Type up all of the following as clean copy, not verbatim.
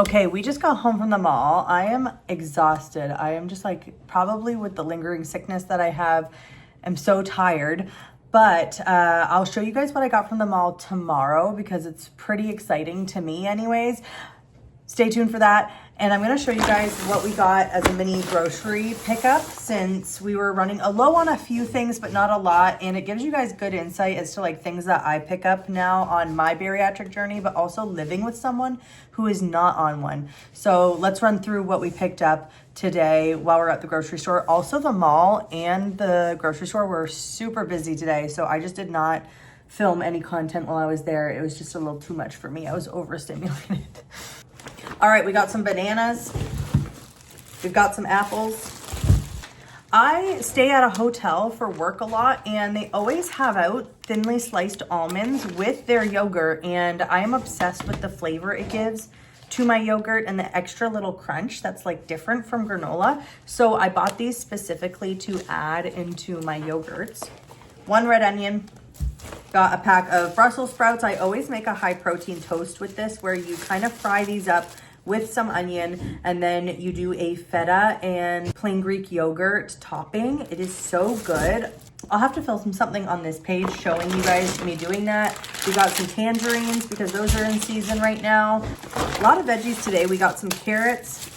Okay, we just got home from the mall. I am exhausted. I am just like, probably with the lingering sickness that I have, I'm so tired. But I'll show you guys what I got from the mall tomorrow because it's pretty exciting to me anyways. Stay tuned for that. And I'm gonna show you guys what we got as a mini grocery pickup since we were running a low on a few things, but not a lot. And it gives you guys good insight as to like things that I pick up now on my bariatric journey, but also living with someone who is not on one. So let's run through what we picked up today while we're at the grocery store. Also the mall and the grocery store were super busy today. So I just did not film any content while I was there. It was just a little too much for me. I was overstimulated. All right, we got some bananas. We've got some apples. I stay at a hotel for work a lot and they always have out thinly sliced almonds with their yogurt, and I am obsessed with the flavor it gives to my yogurt and the extra little crunch that's like different from granola. So I bought these specifically to add into my yogurts. One red onion. Got a pack of Brussels sprouts. I always make a high protein toast with this where you kind of fry these up with some onion and then you do a feta and plain Greek yogurt topping. It is so good. I'll have to film something on this page showing you guys me doing that. We got some tangerines because those are in season right now. A lot of veggies today. We got some carrots.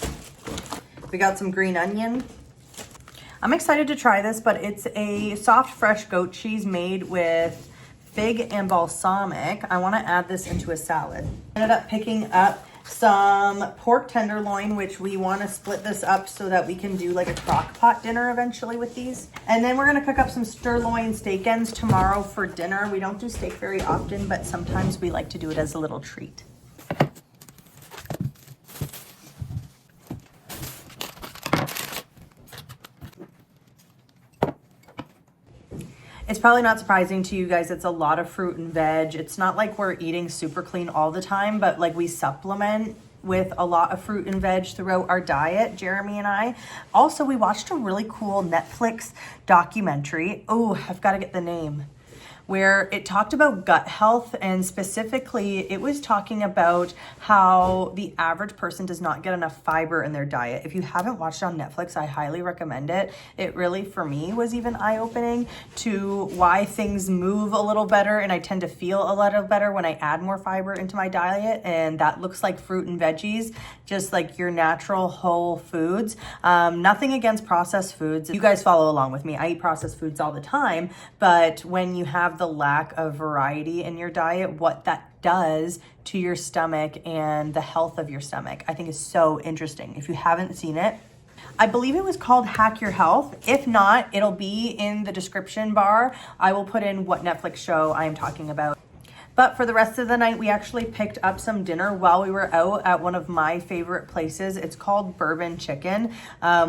We got some green onion. I'm excited to try this, but it's a soft, fresh goat cheese made with fig and balsamic. I want to add this into a salad. Ended up picking up some pork tenderloin, which we want to split this up so that we can do like a crock pot dinner eventually with these. And then we're going to cook up some sirloin steak ends tomorrow for dinner. We don't do steak very often, but sometimes we like to do it as a little treat. It's probably not surprising to you guys, it's a lot of fruit and veg. It's not like we're eating super clean all the time, but like we supplement with a lot of fruit and veg throughout our diet, Jeremy and I. Also, we watched a really cool Netflix documentary. Oh, I've got to get the name. Where it talked about gut health, and specifically it was talking about how the average person does not get enough fiber in their diet. If you haven't watched it on Netflix, I highly recommend it. It really, for me, was even eye-opening to why things move a little better and I tend to feel a little better when I add more fiber into my diet, and that looks like fruit and veggies, just like your natural whole foods. Nothing against processed foods. You guys follow along with me. I eat processed foods all the time, but when you have the lack of variety in your diet, what that does to your stomach and the health of your stomach, I think is so interesting. If you haven't seen it, I believe it was called Hack Your Health. If not, it'll be in the description bar. I will put in what Netflix show I am talking about. But for the rest of the night, we actually picked up some dinner while we were out at one of my favorite places. It's called Bourbon Chicken.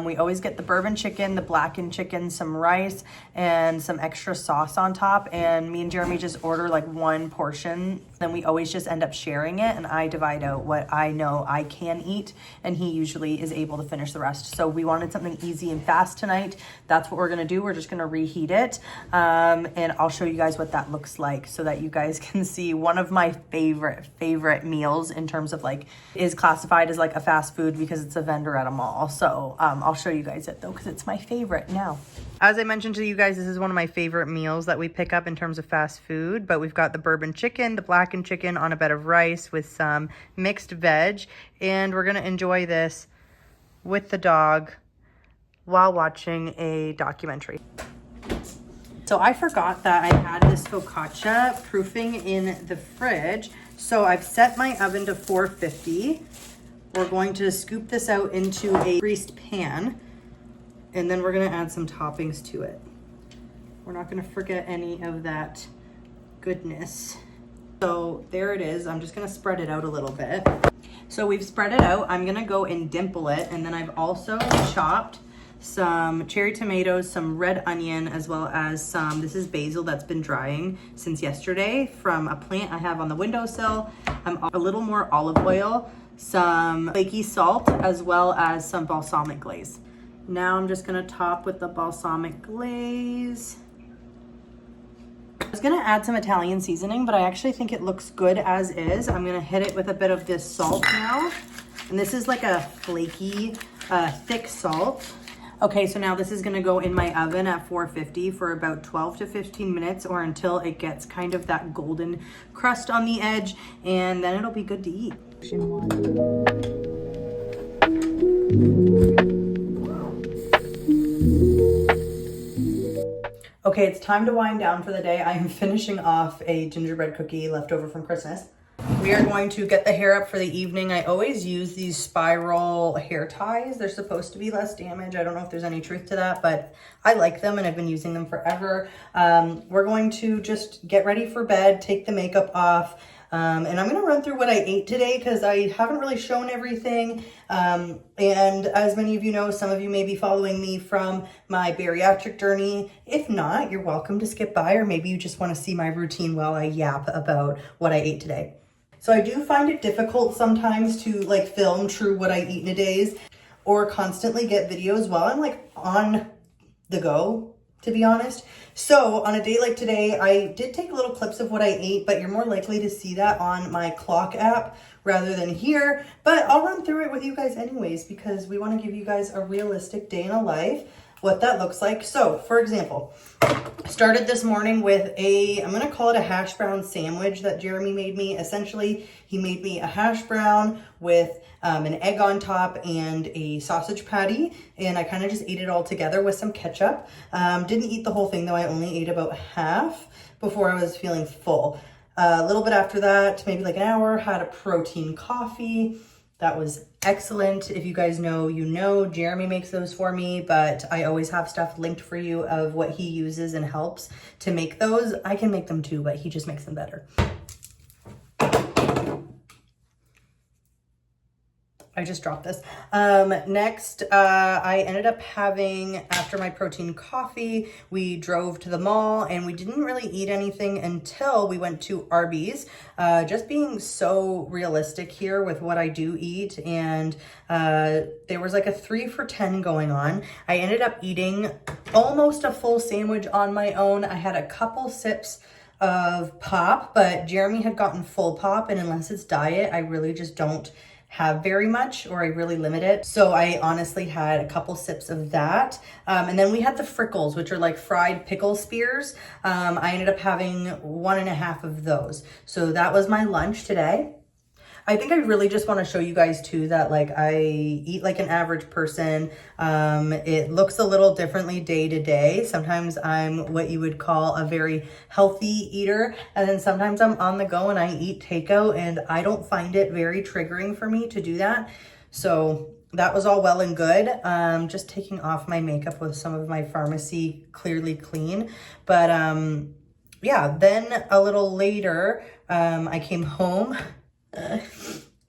We always get the bourbon chicken, the blackened chicken, some rice, and some extra sauce on top. And me and Jeremy just order like one portion. Then we always just end up sharing it, and I divide out what I know I can eat, and he usually is able to finish the rest. So we wanted something easy and fast tonight. That's what we're gonna do. We're just gonna reheat it, and I'll show you guys what that looks like so that you guys can see one of my favorite meals in terms of like is classified as like a fast food because it's a vendor at a mall. So I'll show you guys it though because it's my favorite now. As I mentioned to you guys, this is one of my favorite meals that we pick up in terms of fast food, but we've got the bourbon chicken, the blackened chicken on a bed of rice with some mixed veg, and we're gonna enjoy this with the dog while watching a documentary. So I forgot that I had this focaccia proofing in the fridge. So I've set my oven to 450. We're going to scoop this out into a greased pan, and then we're gonna add some toppings to it. We're not gonna forget any of that goodness. So there it is. I'm just gonna spread it out a little bit. So we've spread it out. I'm gonna go and dimple it, and then I've also chopped some cherry tomatoes, some red onion, as well as some, this is basil that's been drying since yesterday from a plant I have on the windowsill. A little more olive oil, some flaky salt, as well as some balsamic glaze. Now I'm just gonna top with the balsamic glaze. I was gonna add some Italian seasoning, but I actually think it looks good as is. I'm gonna hit it with a bit of this salt now. And this is like a flaky, thick salt. Okay, so now this is gonna go in my oven at 450 for about 12 to 15 minutes or until it gets kind of that golden crust on the edge, and then it'll be good to eat. Okay, it's time to wind down for the day. I am finishing off a gingerbread cookie left over from Christmas. We are going to get the hair up for the evening. I always use these spiral hair ties. They're supposed to be less damage. I don't know if there's any truth to that, but I like them and I've been using them forever. We're going to just get ready for bed, take the makeup off, and I'm going to run through what I ate today because I haven't really shown everything. And as many of you know, some of you may be following me from my bariatric journey. If not, you're welcome to skip by, or maybe you just want to see my routine while I yap about what I ate today. So I do find it difficult sometimes to like film true what I eat in a day or constantly get videos while I'm like on the go, to be honest. So on a day like today, I did take little clips of what I ate, but you're more likely to see that on my clock app rather than here. But I'll run through it with you guys anyways, because we want to give you guys a realistic day in a life, what that looks like. So for example, started this morning with I'm going to call it a hash brown sandwich that Jeremy made me. Essentially, he made me a hash brown with an egg on top and a sausage patty, and I kind of just ate it all together with some ketchup. Didn't eat the whole thing though. I only ate about half before I was feeling full. A little bit after that, maybe like an hour, had a protein coffee. That was excellent. If you guys know, you know, Jeremy makes those for me, but I always have stuff linked for you of what he uses and helps to make those. I can make them too, but he just makes them better. I just dropped this. Next, I ended up having, after my protein coffee, we drove to the mall and we didn't really eat anything until we went to Arby's. Just being so realistic here with what I do eat. And there was like a 3 for $10 going on. I ended up eating almost a full sandwich on my own. I had a couple sips of pop, but Jeremy had gotten full pop, and unless it's diet, I really just don't have very much, or I really limit it. So I honestly had a couple sips of that. And then we had the frickles, which are like fried pickle spears. I ended up having 1.5 of those. So that was my lunch today. I think I really just want to show you guys too that like I eat like an average person. It looks a little differently day to day. Sometimes I'm what you would call a very healthy eater, and then sometimes I'm on the go and I eat takeout, and I don't find it very triggering for me to do that. So that was all well and good. Just taking off my makeup with some of my pharmacy Clearly Clean. But yeah, then a little later, I came home.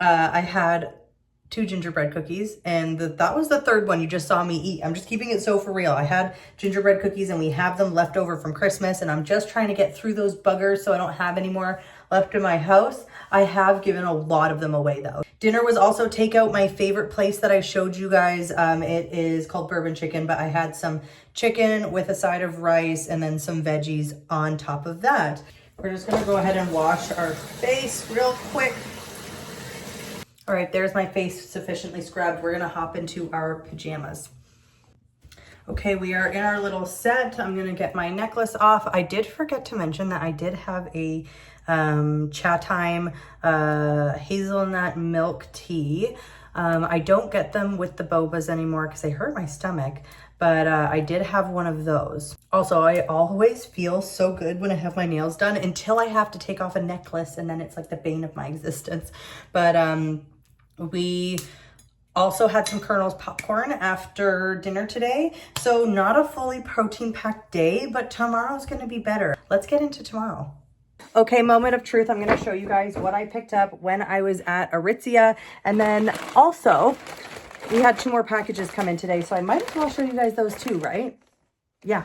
I had 2 gingerbread cookies, and that was the third one you just saw me eat. I'm just keeping it so for real. I had gingerbread cookies and we have them left over from Christmas, and I'm just trying to get through those buggers so I don't have any more left in my house. I have given a lot of them away though. Dinner was also takeout. My favorite place that I showed you guys, it is called Bourbon Chicken, but I had some chicken with a side of rice and then some veggies on top of that. We're just gonna go ahead and wash our face real quick. All right, there's my face sufficiently scrubbed. We're gonna hop into our pajamas. Okay, we are in our little set. I'm gonna get my necklace off. I did forget to mention that I did have a Chat Time hazelnut milk tea. I don't get them with the bobas anymore because they hurt my stomach, but I did have one of those. Also, I always feel so good when I have my nails done until I have to take off a necklace, and then it's like the bane of my existence. But we also had some Colonel's popcorn after dinner today. So not a fully protein-packed day, but tomorrow's gonna be better. Let's get into tomorrow. Okay, moment of truth. I'm gonna show you guys what I picked up when I was at Aritzia. And then also, we had 2 more packages come in today, so I might as well show you guys those too, right? Yeah.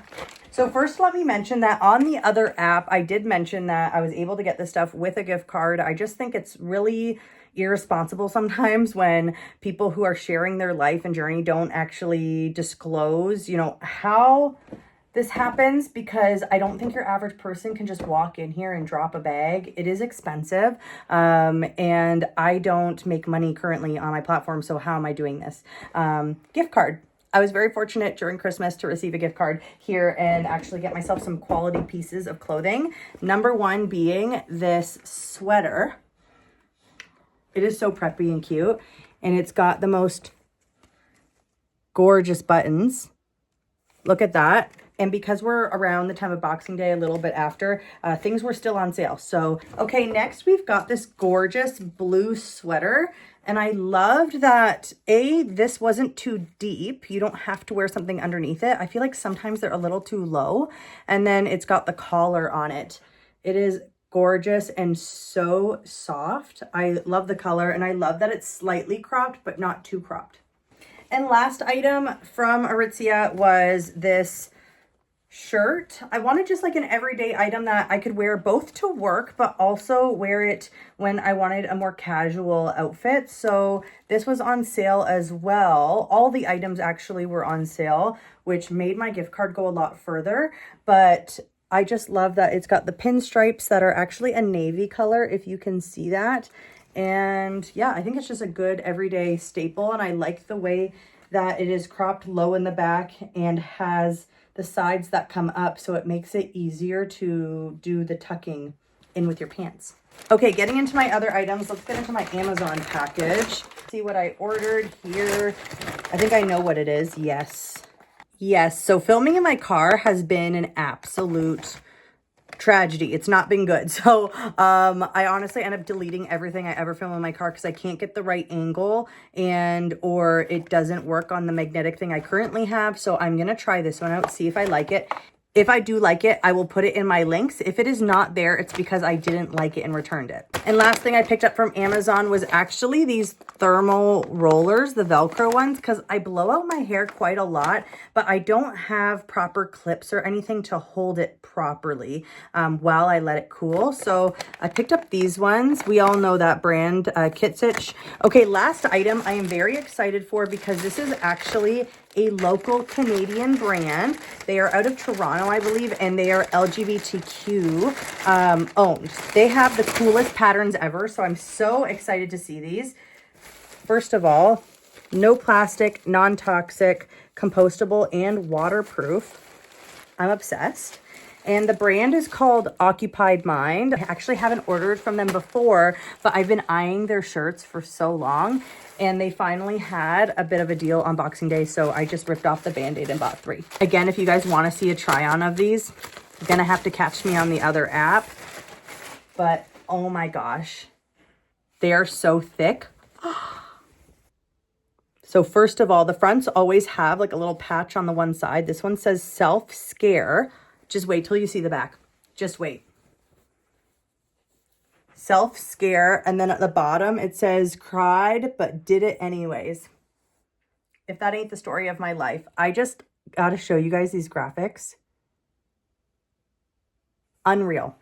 So first, let me mention that on the other app, I did mention that I was able to get this stuff with a gift card. I just think it's really irresponsible sometimes when people who are sharing their life and journey don't actually disclose, you know, how This happens because I don't think your average person can just walk in here and drop a bag. It is expensive, and I don't make money currently on my platform, so how am I doing this? Gift card. I was very fortunate during Christmas to receive a gift card here and actually get myself some quality pieces of clothing. Number one being this sweater. It is so preppy and cute, and it's got the most gorgeous buttons. Look at that. And because we're around the time of Boxing Day, a little bit after, things were still on sale. So, okay, next we've got this gorgeous blue sweater. And I loved that, this wasn't too deep. You don't have to wear something underneath it. I feel like sometimes they're a little too low. And then it's got the collar on it. It is gorgeous and so soft. I love the color, and I love that it's slightly cropped, but not too cropped. And last item from Aritzia was this shirt. I wanted just like an everyday item that I could wear both to work, but also wear it when I wanted a more casual outfit. So this was on sale as well. All the items actually were on sale, which made my gift card go a lot further. But I just love that it's got the pinstripes that are actually a navy color, if you can see that. And yeah, I think it's just a good everyday staple. And I like the way that it is cropped low in the back and has the sides that come up, so it makes it easier to do the tucking in with your pants. Okay, getting into my other items, let's get into my Amazon package. See what I ordered here. I think I know what it is. Yes, so filming in my car has been an absolute tragedy. It's not been good. So I honestly end up deleting everything I ever film in my car because I can't get the right angle, or it doesn't work on the magnetic thing I currently have. So I'm gonna try this one out, see if I like it. If I do like it, I will put it in my links. If it is not there, it's because I didn't like it and returned it. And last thing I picked up from Amazon was actually these thermal rollers, the Velcro ones, because I blow out my hair quite a lot, but I don't have proper clips or anything to hold it properly while I let it cool. So I picked up these ones. We all know that brand, Kitsich. Okay, last item I am very excited for because this is actually a local Canadian brand. They are out of Toronto, I believe, and they are LGBTQ owned. They have the coolest patterns ever, so I'm so excited to see these. First of all, no plastic, non-toxic, compostable, and waterproof. I'm obsessed. And the brand is called Occupied Mind. I actually haven't ordered from them before, but I've been eyeing their shirts for so long. And they finally had a bit of a deal on Boxing Day, so I just ripped off the Band-Aid and bought 3. Again, if you guys want to see a try-on of these, you're going to have to catch me on the other app. But, oh my gosh, they are so thick. So first of all, the fronts always have like a little patch on the one side. This one says self-scare. Just wait till you see the back. Just wait. Self-scare, and then at the bottom it says cried but did it anyways. If that ain't the story of my life. I just gotta show you guys these graphics. Unreal.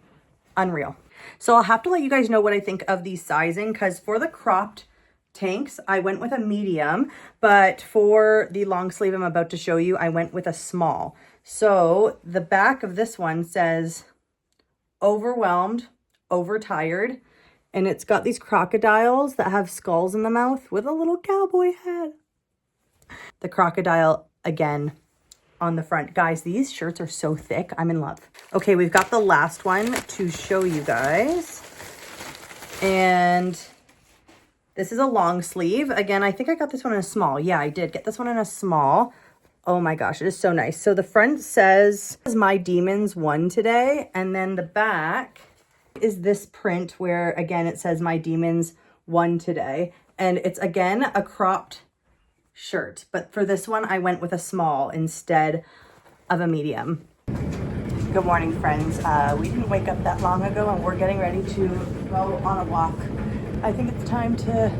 So I'll have to let you guys know what I think of the sizing, because for the cropped tanks I went with a medium, but for the long sleeve I'm about to show you I went with a small. So the back of this one says overwhelmed, overtired, and it's got these crocodiles that have skulls in the mouth with a little cowboy hat. The crocodile again on the front. Guys, these shirts are so thick. I'm in love. Okay, we've got the last one to show you guys. And this is a long sleeve. Again, I think I got this one in a small. Yeah, I did get this one in a small. Oh my gosh, it is so nice. So the front says, "My demons won today." And then the back is this print where, again, it says, "My demons won today." And it's, again, a cropped shirt. But for this one, I went with a small instead of a medium. Good morning, friends. We didn't wake up that long ago, and we're getting ready to go on a walk. I think it's time to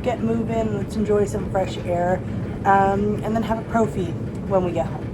get moving. Let's enjoy some fresh air, and then have a pro feed when we get home.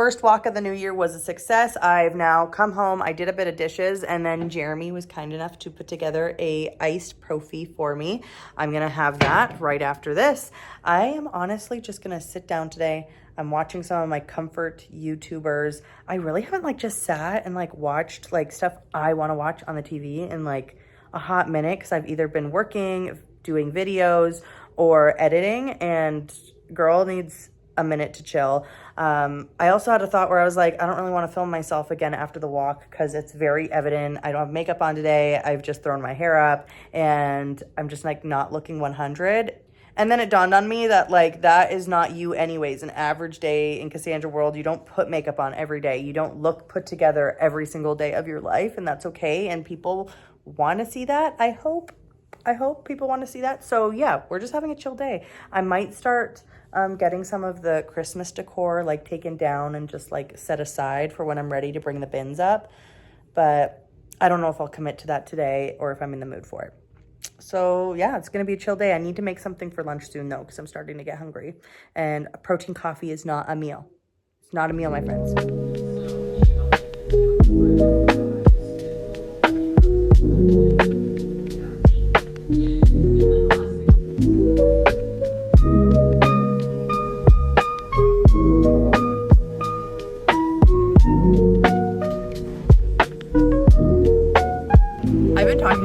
first walk of the new year was a success. I've now come home. I did a bit of dishes, and then Jeremy was kind enough to put together a iced Profi for me. I'm gonna have that right after this. I am honestly just gonna sit down today. I'm watching some of my comfort YouTubers. I really haven't like just sat and like watched like stuff I want to watch on the TV in like a hot minute, because I've either been working, doing videos, or editing, and girl needs a minute to chill. I also had a thought where I was like, I don't really want to film myself again after the walk, because it's very evident I don't have makeup on today. I've just thrown my hair up and I'm just like not looking 100. And then it dawned on me that like that is not you anyways. An average day in Cassandra world, you don't put makeup on every day. You don't look put together every single day of your life, and that's okay. And people want to see that. I hope people want to see that. So yeah, we're just having a chill day. I might start getting some of the Christmas decor like taken down and just like set aside for when I'm ready to bring the bins up. But I don't know if I'll commit to that today or if I'm in the mood for it. So yeah, it's going to be a chill day. I need to make something for lunch soon though, because I'm starting to get hungry. And a protein coffee is not a meal. It's not a meal, my friends.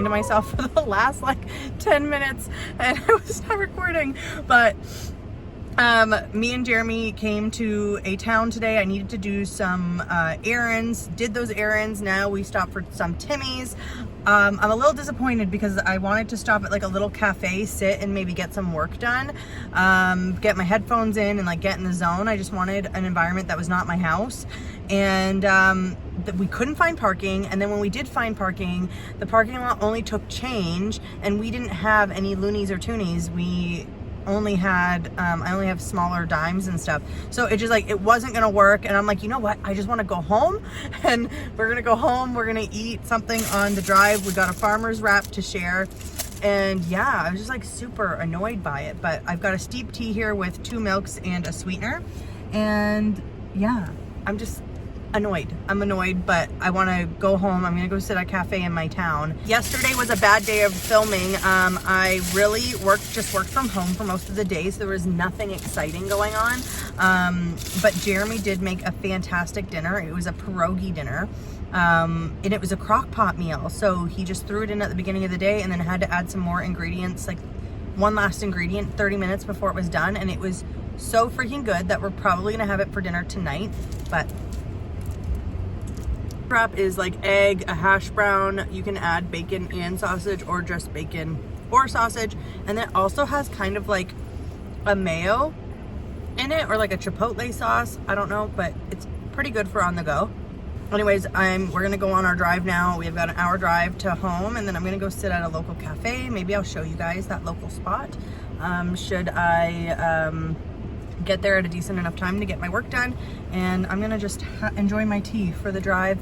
Myself for the last like 10 minutes and I was not recording, but me and Jeremy came to a town today. I needed to do some errands, did those errands. Now we stopped for some Timmy's. I'm a little disappointed because I wanted to stop at like a little cafe, sit and maybe get some work done, get my headphones in and like get in the zone. I just wanted an environment that was not my house. And that we couldn't find parking, and then when we did find parking, the parking lot only took change, and we didn't have any loonies or toonies. We only had I only have smaller dimes and stuff, so it just like it wasn't gonna work. And I'm like, you know what, I just want to go home, and we're gonna go home, we're gonna eat something on the drive. We got a farmer's wrap to share, and yeah, I was just like super annoyed by it. But I've got a steep tea here with 2 milks and a sweetener, and yeah, I'm just annoyed. I'm annoyed, but I want to go home. I'm gonna go sit at a cafe in my town. Yesterday was a bad day of filming. I really just worked from home for most of the day, so there was nothing exciting going on. But Jeremy did make a fantastic dinner. It was a pierogi dinner, and it was a crock pot meal. So he just threw it in at the beginning of the day and then had to add some more ingredients, like one last ingredient 30 minutes before it was done, and it was so freaking good that we're probably gonna have it for dinner tonight. But wrap is like egg, a hash brown. You can add bacon and sausage, or just bacon or sausage, and it also has kind of like a mayo in it, or like a chipotle sauce. I don't know, but it's pretty good for on the go. Anyways, we're gonna go on our drive now. We've got an hour drive to home, and then I'm gonna go sit at a local cafe. Maybe I'll show you guys that local spot. Should I get there at a decent enough time to get my work done, and I'm gonna just enjoy my tea for the drive.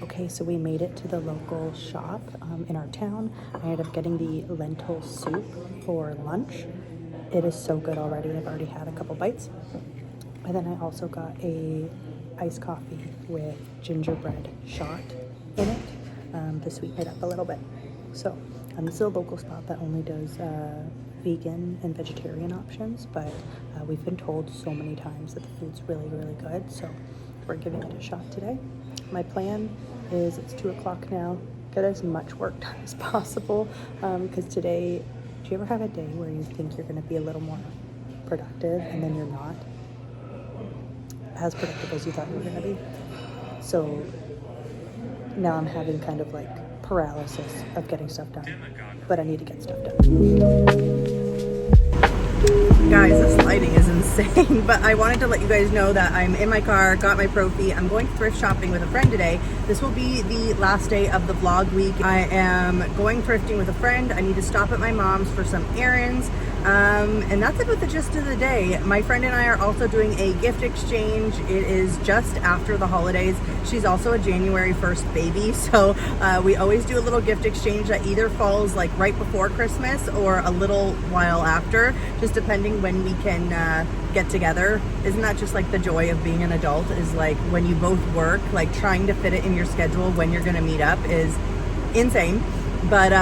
Okay, so we made it to the local shop in our town. I ended up getting the lentil soup for lunch. It is so good already. I've already had a couple bites. And then I also got a iced coffee with gingerbread shot in it to sweeten it up a little bit. So this is a local spot that only does vegan and vegetarian options, but we've been told so many times that the food's really, really good, so we're giving it a shot today. My plan is, it's 2 o'clock now, get as much work done as possible, because today, do you ever have a day where you think you're going to be a little more productive and then you're not as productive as you thought you were going to be? So now I'm having kind of like paralysis of getting stuff done, but I need to get stuff done. Guys, this lighting is insane, but I wanted to let you guys know that I'm in my car, got my Profi. I'm going thrift shopping with a friend today. This will be the last day of the vlog week. I am going thrifting with a friend. I need to stop at my mom's for some errands. And that's it with the gist of the day. My friend and I are also doing a gift exchange. It is just after the holidays. She's also a January 1st baby, so we always do a little gift exchange that either falls like right before Christmas or a little while after, just depending when we can get together. Isn't that just like the joy of being an adult, is like when you both work, like trying to fit it in your schedule when you're gonna meet up is insane. But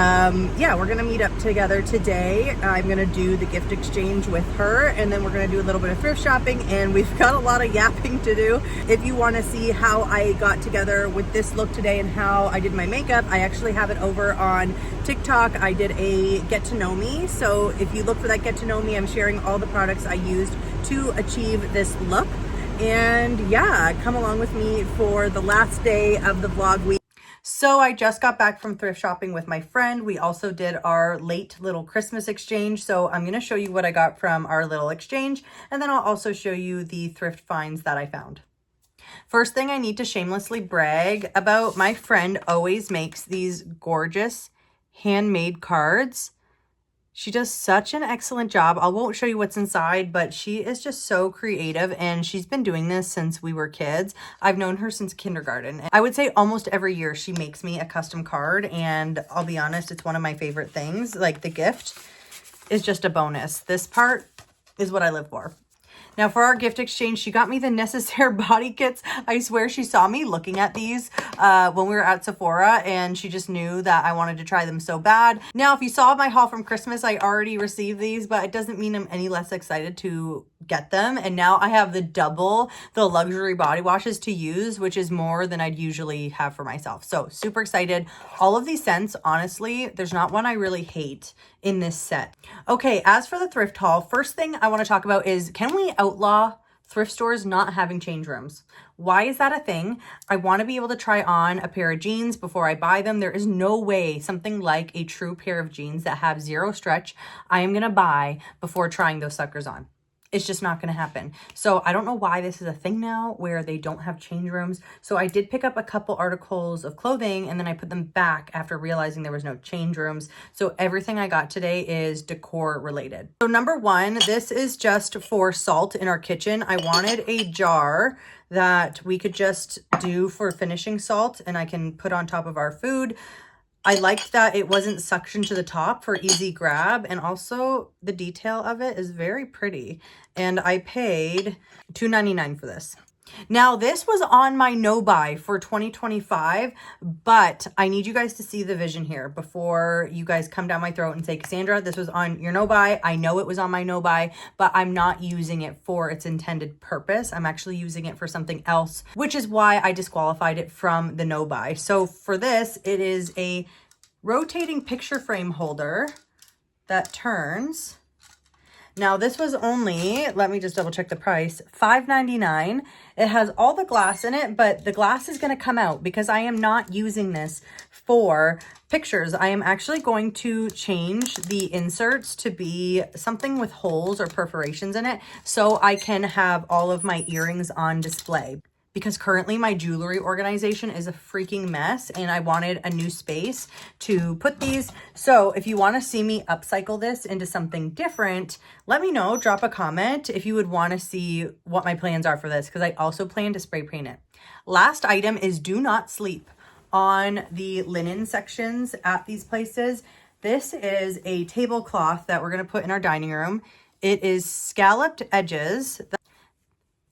yeah, we're gonna meet up together today. I'm gonna do the gift exchange with her, and then we're gonna do a little bit of thrift shopping, and we've got a lot of yapping to do. If you wanna see how I got together with this look today and how I did my makeup, I actually have it over on TikTok. I did a get to know me. So if you look for that get to know me, I'm sharing all the products I used to achieve this look. And yeah, come along with me for the last day of the vlog week. So I just got back from thrift shopping with my friend. We also did our late little Christmas exchange. So I'm going to show you what I got from our little exchange, and then I'll also show you the thrift finds that I found. First thing, I need to shamelessly brag about my friend always makes these gorgeous handmade cards. She does such an excellent job. I won't show you what's inside, but she is just so creative, and she's been doing this since we were kids. I've known her since kindergarten. I would say almost every year she makes me a custom card, and I'll be honest, it's one of my favorite things. Like, the gift is just a bonus. This part is what I live for. Now for our gift exchange, she got me the necessaire body kits. I swear she saw me looking at these when we were at Sephora, and she just knew that I wanted to try them so bad. Now, if you saw my haul from Christmas, I already received these, but it doesn't mean I'm any less excited to get them. And now I have the luxury body washes to use, which is more than I'd usually have for myself. So super excited. All of these scents, honestly, there's not one I really hate in this set. Okay, as for the thrift haul, first thing I want to talk about is, can we outlaw thrift stores not having change rooms? Why is that a thing? I want to be able to try on a pair of jeans before I buy them. There is no way something like a true pair of jeans that have zero stretch I am going to buy before trying those suckers on. It's just not going to happen. So I don't know why this is a thing now where they don't have change rooms. So I did pick up a couple articles of clothing, and then I put them back after realizing there was no change rooms. So everything I got today is decor related. So number one, this is just for salt in our kitchen. I wanted a jar that we could just do for finishing salt, and I can put on top of our food. I liked that it wasn't suctioned to the top for easy grab, and also the detail of it is very pretty. And I paid $2.99 for this. Now, this was on my no-buy for 2025, but I need you guys to see the vision here before you guys come down my throat and say, Cassandra, this was on your no-buy. I know it was on my no-buy, but I'm not using it for its intended purpose. I'm actually using it for something else, which is why I disqualified it from the no-buy. So for this, it is a rotating picture frame holder that turns. Now this was only, let me just double check the price, $5.99. It has all the glass in it, but the glass is going to come out because I am not using this for pictures. I am actually going to change the inserts to be something with holes or perforations in it so I can have all of my earrings on display. Because currently my jewelry organization is a freaking mess, and I wanted a new space to put these. So if you want to see me upcycle this into something different, let me know. Drop a comment if you would want to see what my plans are for this, because I also plan to spray paint it. Last item is do not sleep on the linen sections at these places. This is a tablecloth that we're going to put in our dining room. It is scalloped edges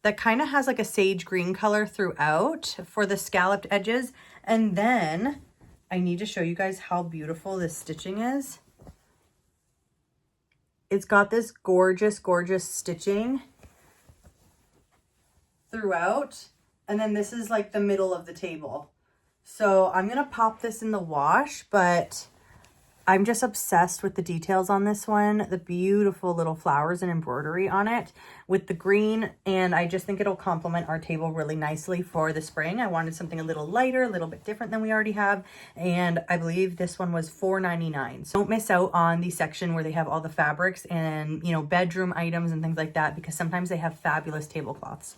that kind of has like a sage green color throughout for the scalloped edges. And then I need to show you guys how beautiful this stitching is. It's got this gorgeous, gorgeous stitching throughout. And then this is like the middle of the table. So I'm going to pop this in the wash, but I'm just obsessed with the details on this one. The beautiful little flowers and embroidery on it with the green. And I just think it'll complement our table really nicely for the spring. I wanted something a little lighter, a little bit different than we already have. And I believe this one was $4.99. So don't miss out on the section where they have all the fabrics and, you know, bedroom items and things like that, because sometimes they have fabulous tablecloths.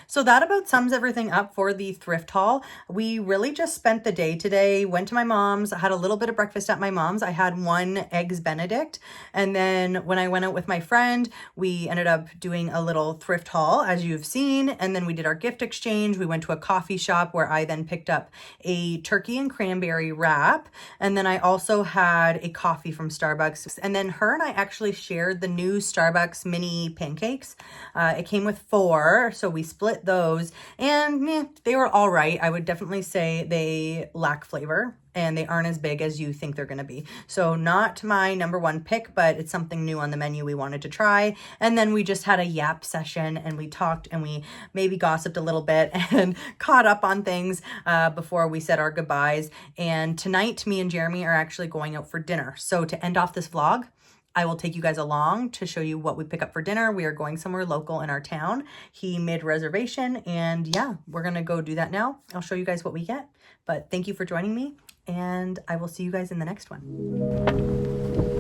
So that about sums everything up for the thrift haul. We really just spent the day today, went to my mom's, had a little bit of breakfast at my mom's. I had 1 eggs Benedict. And then when I went out with my friend, we ended up doing a little thrift haul, as you've seen. And then we did our gift exchange. We went to a coffee shop where I then picked up a turkey and cranberry wrap. And then I also had a coffee from Starbucks. And then her and I actually shared the new Starbucks mini pancakes. It came with 4, so we split those, and they were all right. I would definitely say they lack flavor and they aren't as big as you think they're going to be. So not my number 1 pick, but it's something new on the menu we wanted to try. And then we just had a yap session and we talked and we maybe gossiped a little bit and caught up on things before we said our goodbyes. And tonight, me and Jeremy are actually going out for dinner. So to end off this vlog, I will take you guys along to show you what we pick up for dinner. We are going somewhere local in our town. He made a reservation, and yeah, we're gonna go do that now. I'll show you guys what we get. But thank you for joining me, and I will see you guys in the next one.